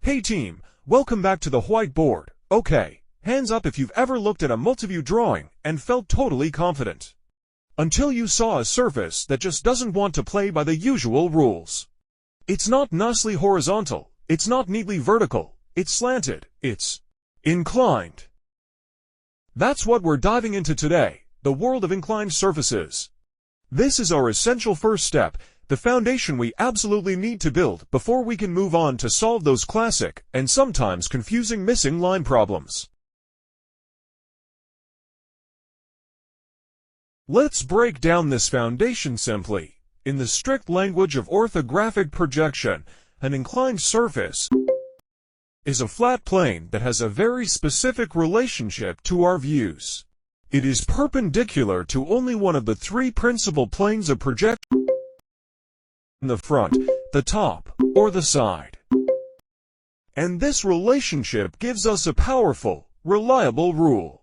Hey team, welcome back to the whiteboard. Okay, hands up if you've ever looked at a multiview drawing and felt totally confident. Until you saw a surface that just doesn't want to play by the usual rules. It's not nicely horizontal, it's not neatly vertical, it's slanted, it's inclined. That's what we're diving into today, the world of inclined surfaces. This is our essential first step, the foundation we absolutely need to build before we can move on to solve those classic and sometimes confusing missing line problems. Let's break down this foundation simply. In the strict language of orthographic projection, an inclined surface is a flat plane that has a very specific relationship to our views. It is perpendicular to only one of the three principal planes of projection: the front, the top, or the side. And this relationship gives us a powerful, reliable rule.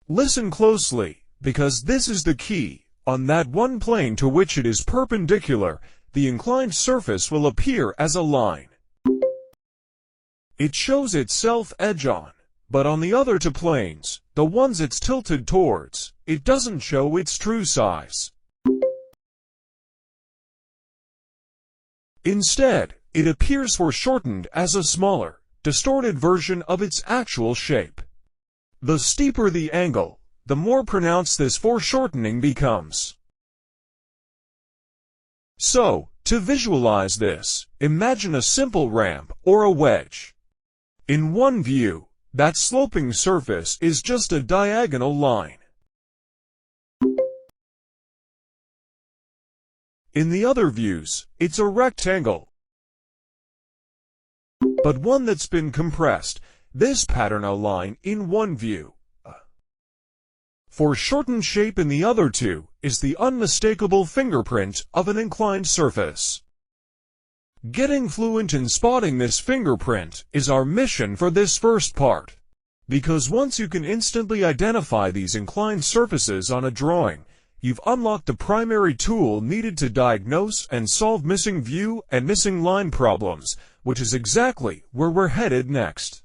Listen closely, because this is the key. On that one plane to which it is perpendicular, the inclined surface will appear as a line. It shows itself edge on, but on the other two planes, the ones it's tilted towards, it doesn't show its true size. Instead, it appears foreshortened as a smaller, distorted version of its actual shape. The steeper the angle, the more pronounced this foreshortening becomes. So, to visualize this, imagine a simple ramp or a wedge. In one view, that sloping surface is just a diagonal line. In the other views, it's a rectangle, but one that's been compressed. This pattern a line in one view. Foreshortened shape in the other two is the unmistakable fingerprint of an inclined surface. Getting fluent in spotting this fingerprint is our mission for this first part. Because once you can instantly identify these inclined surfaces on a drawing, you've unlocked the primary tool needed to diagnose and solve missing view and missing line problems, which is exactly where we're headed next.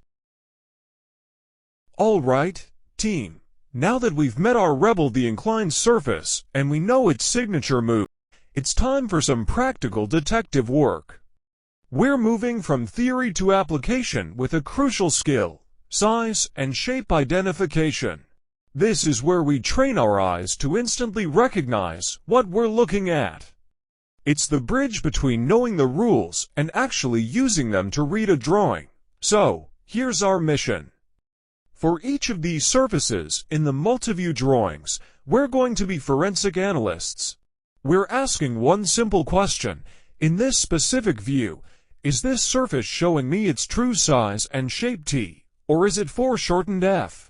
Alright, team, now that we've met our rebel the inclined surface and we know its signature move, it's time for some practical detective work. We're moving from theory to application with a crucial skill: size and shape identification. This is where we train our eyes to instantly recognize what we're looking at. It's the bridge between knowing the rules and actually using them to read a drawing. So, here's our mission. For each of these surfaces in the multiview drawings, we're going to be forensic analysts. We're asking one simple question: in this specific view, is this surface showing me its true size and shape T, or is it foreshortened F?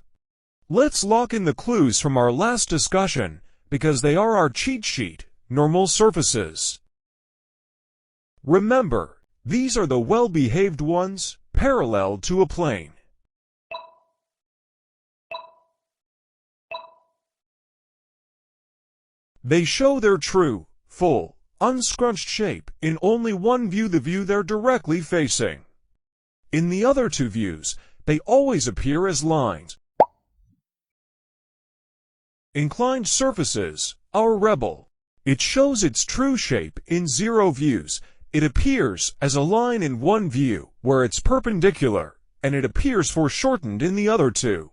Let's lock in the clues from our last discussion, because they are our cheat sheet: normal surfaces. Remember, these are the well-behaved ones, parallel to a plane. They show their true, full, unscrunched shape in only one view, the view they're directly facing. In the other two views, they always appear as lines. Inclined surfaces, our rebel. It shows its true shape in 0 views. It appears as a line in one view, where it's perpendicular, and it appears foreshortened in the other two.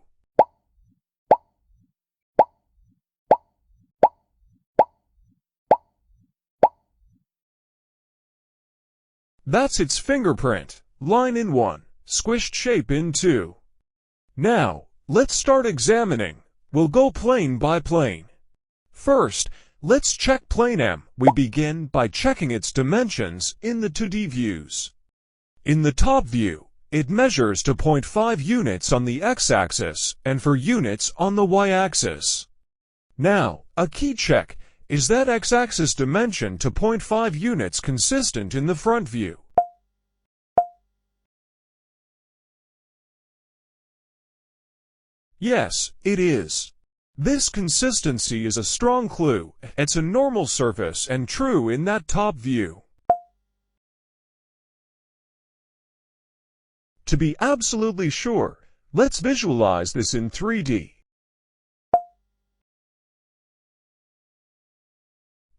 That's its fingerprint, line in 1, squished shape in 2. Now, let's start examining. We'll go plane by plane. First, let's check plane M. We begin by checking its dimensions in the 2D views. In the top view, it measures to 0.5 units on the x-axis and 4 units on the y-axis. Now, a key check: is that x-axis dimension to 0.5 units consistent in the front view? Yes, it is. This consistency is a strong clue. It's a normal surface and true in that top view. To be absolutely sure, let's visualize this in 3D.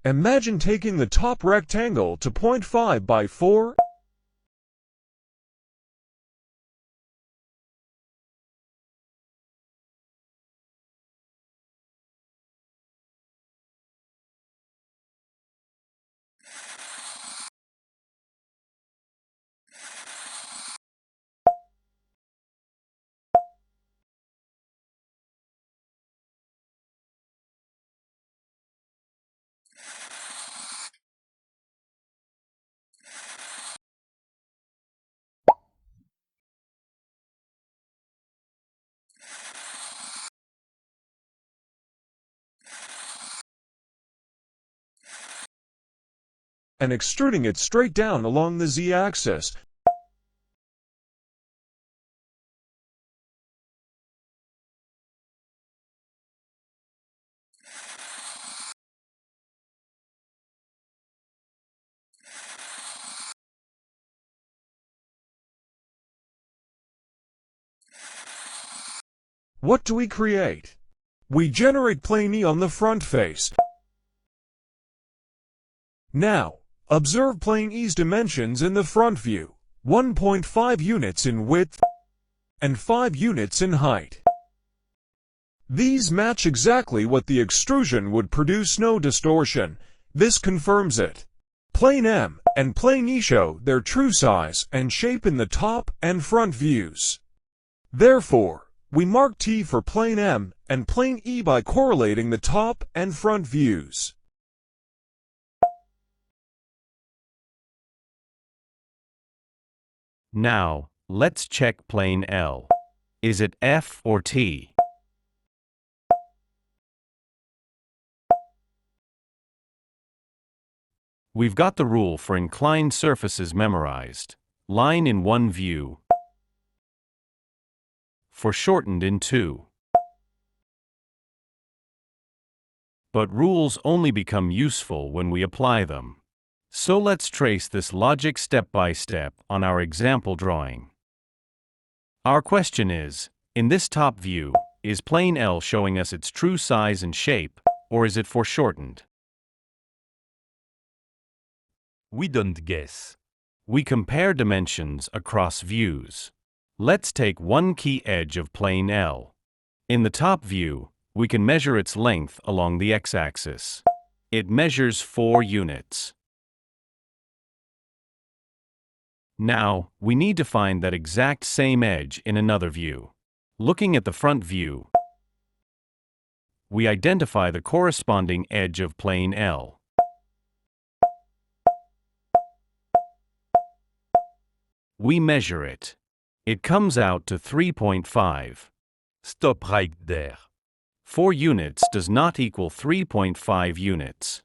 Imagine taking the top rectangle to 0.5 by 4. And extruding it straight down along the z-axis. What do we create? We generate plane E on the front face. Now, observe plane E's dimensions in the front view, 1.5 units in width and 5 units in height. These match exactly what the extrusion would produce, no distortion. This confirms it. Plane M and plane E show their true size and shape in the top and front views. Therefore, we mark T for plane M and plane E by correlating the top and front views. Now, let's check plane L. Is it F or T? We've got the rule for inclined surfaces memorized. Line in one view, foreshortened in two. But rules only become useful when we apply them. So let's trace this logic step by step on our example drawing. Our question is, in this top view, is plane L showing us its true size and shape, or is it foreshortened? We don't guess. We compare dimensions across views. Let's take one key edge of plane L. In the top view, we can measure its length along the x-axis. It measures 4 units. Now, we need to find that exact same edge in another view. Looking at the front view, we identify the corresponding edge of plane L. We measure it. It comes out to 3.5. Stop right there. 4 units does not equal 3.5 units.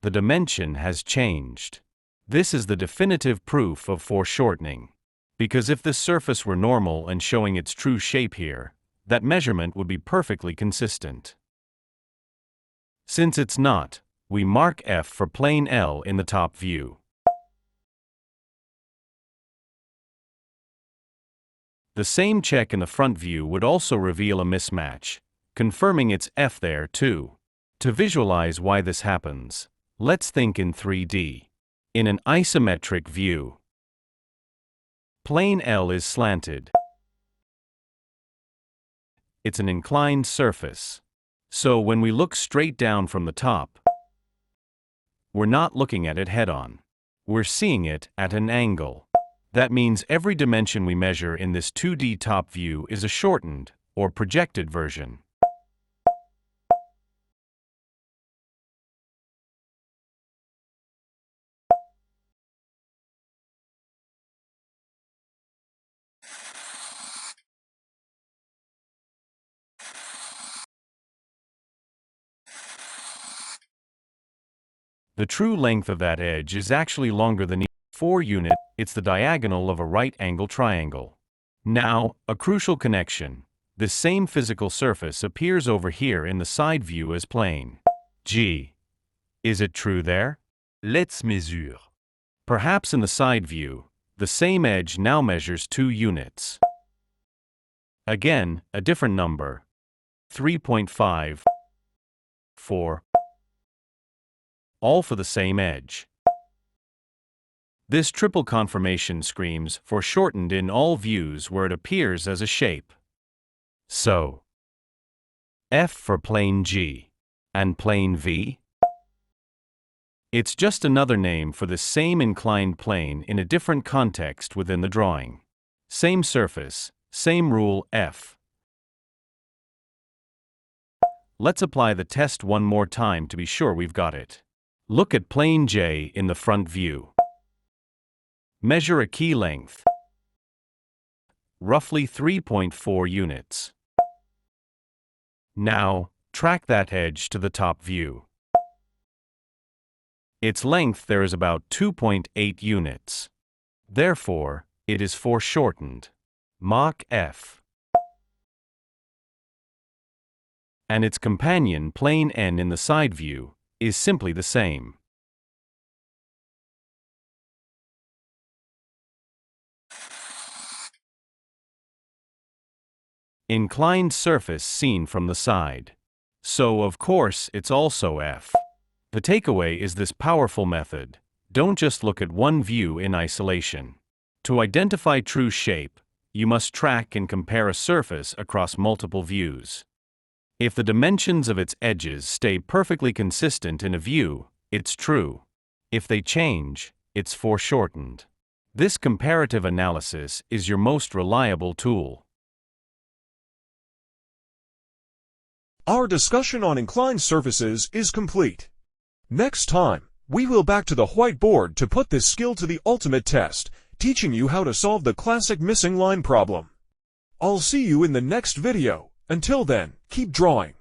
The dimension has changed. This is the definitive proof of foreshortening. Because if this surface were normal and showing its true shape here, that measurement would be perfectly consistent. Since it's not, we mark F for plane L in the top view. The same check in the front view would also reveal a mismatch, confirming it's F there too. To visualize why this happens, let's think in 3D. In an isometric view, plane L is slanted. It's an inclined surface. So when we look straight down from the top, we're not looking at it head-on. We're seeing it at an angle. That means every dimension we measure in this 2D top view is a shortened, or projected version. The true length of that edge is actually longer than 4 units. It's the diagonal of a right-angle triangle. Now, a crucial connection. This same physical surface appears over here in the side view as plane G. Is it true there? Let's measure. Perhaps in the side view, the same edge now measures 2 units. Again, a different number. 3.5, 4, all for the same edge. This triple confirmation screams foreshortened in all views where it appears as a shape. So, F for plane G and plane V? It's just another name for the same inclined plane in a different context within the drawing. Same surface, same rule F. Let's apply the test one more time to be sure we've got it. Look at plane J in the front view. Measure a key length, roughly 3.4 units. Now, track that edge to the top view. Its length there is about 2.8 units. Therefore, it is foreshortened. Mach F. And its companion plane N in the side view is simply the same. Inclined surface seen from the side. So of course it's also F. The takeaway is this powerful method. Don't just look at one view in isolation. To identify true shape, you must track and compare a surface across multiple views. If the dimensions of its edges stay perfectly consistent in a view, it's true. If they change, it's foreshortened. This comparative analysis is your most reliable tool. Our discussion on inclined surfaces is complete. Next time, we will back to the whiteboard to put this skill to the ultimate test, teaching you how to solve the classic missing line problem. I'll see you in the next video. Until then, keep drawing.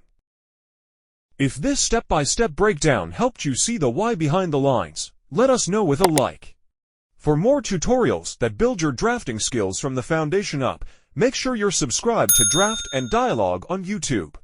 If this step-by-step breakdown helped you see the why behind the lines, let us know with a like. For more tutorials that build your drafting skills from the foundation up, make sure you're subscribed to Draft and Dialogue on YouTube.